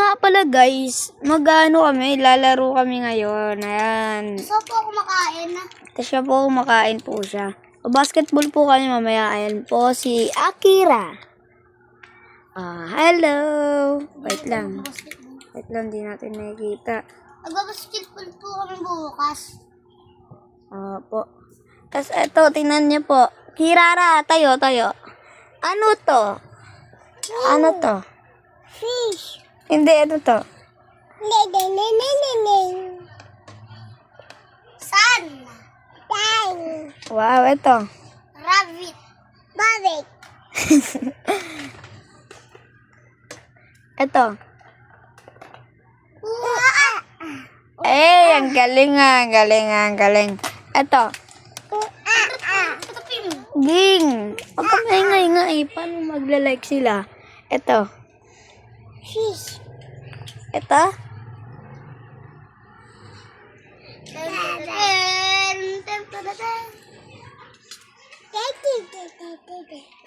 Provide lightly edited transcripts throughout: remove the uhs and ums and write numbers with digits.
nga pala guys, mag-ano kami, lalaro kami ngayon. Ayan. Gusto po ako makain. Tapos siya po, kumakain po siya. Basketball po kami mamaya. Ayan po si Akira. Hello. Wait lang. Wait lang, di natin nakikita. Nagbabasketball po kami bukas. Po. Tapos ito, tingnan niyo po. Kirara, tayo. Ano to? Ano to? Fish. Hindi, ano to? Sun. Wow, ito. Rabbit. Rabbit. Ito. Ang galing nga, galing. Ito. Ging. Huwag ka maingay. Paano magla-like sila? Ito. Fish. Ito.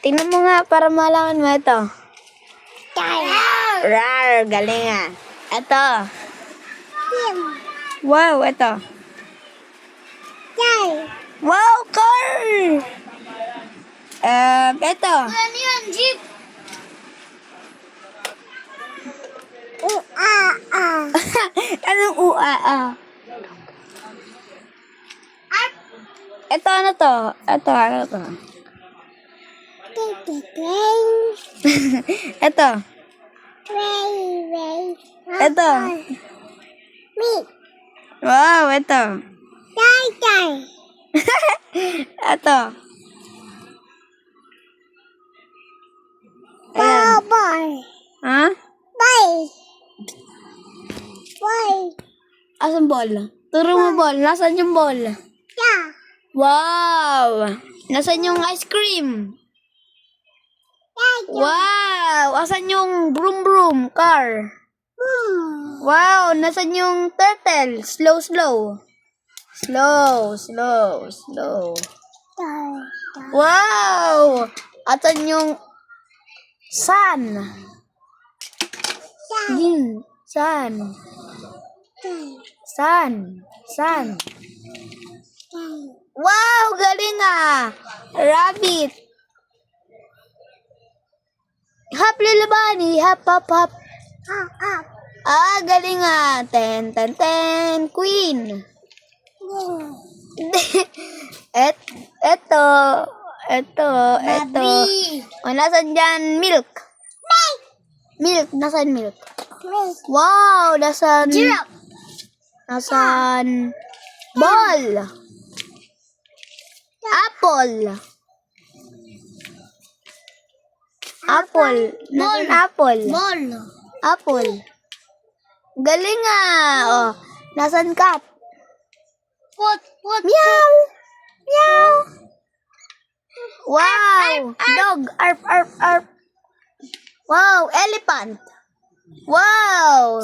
Tingnan mo nga para malaman mo ito. Rar, galing nga. Ito. Wow, ito. Wow, car! Ito. Ano yan, jeep? Anong Ito, ano to? Ano to? Ito. Ito. Wow, ito. Ito. Ayan. Ha? Asan ball? Turo mo ball. Nasaan yung ball? Wow! Nasaan yung ice cream? Wow! Asan yung broom car? Wow! Nasaan yung turtle? Slow. Wow! Asan yung sun? Sun. Wow! Galing ah! Rabbit. Hop, little bunny. Hop. Galing ah. Ten. Queen. Eto. Nasaan dyan? Milk. Nasaan milk? Wow! Nasaan? Giraffe. Nasaan? Ball. Apple. Nasaan apple? Ball. Apple. Galing ah. Nasaan cat? Pot. Meow. Wow. Dog. Arf. Wow. Elephant. Wow.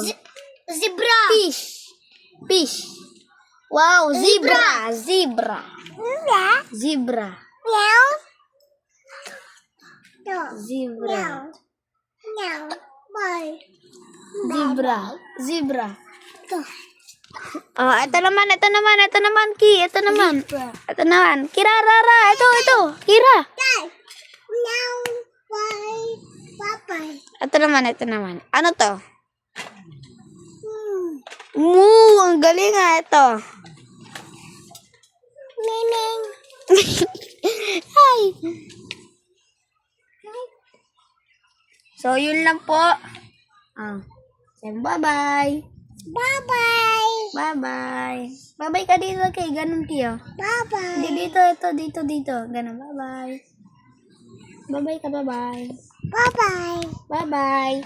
Zebra. Fish. Wow. Zebra. Zebra. Ito naman, Ki. Ito naman. Kirarara. Ito. Kira. Ito naman. Ano to? Moo. Ang galing nga ito. Hi. So, yun lang po. Bye-bye. Bye-bye ka dito kay ganun tiyo. Hindi dito. Ganun. Bye-bye. Bye-bye ka, bye-bye. Bye-bye.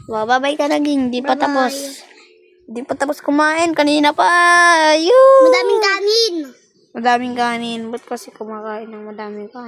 Wow, bye-bye ka na, Ging. Di pa tapos kumain. Kanina pa. Madaming kanin. Madaming kanin. Ba't kasi kumakain ng madaming kanin?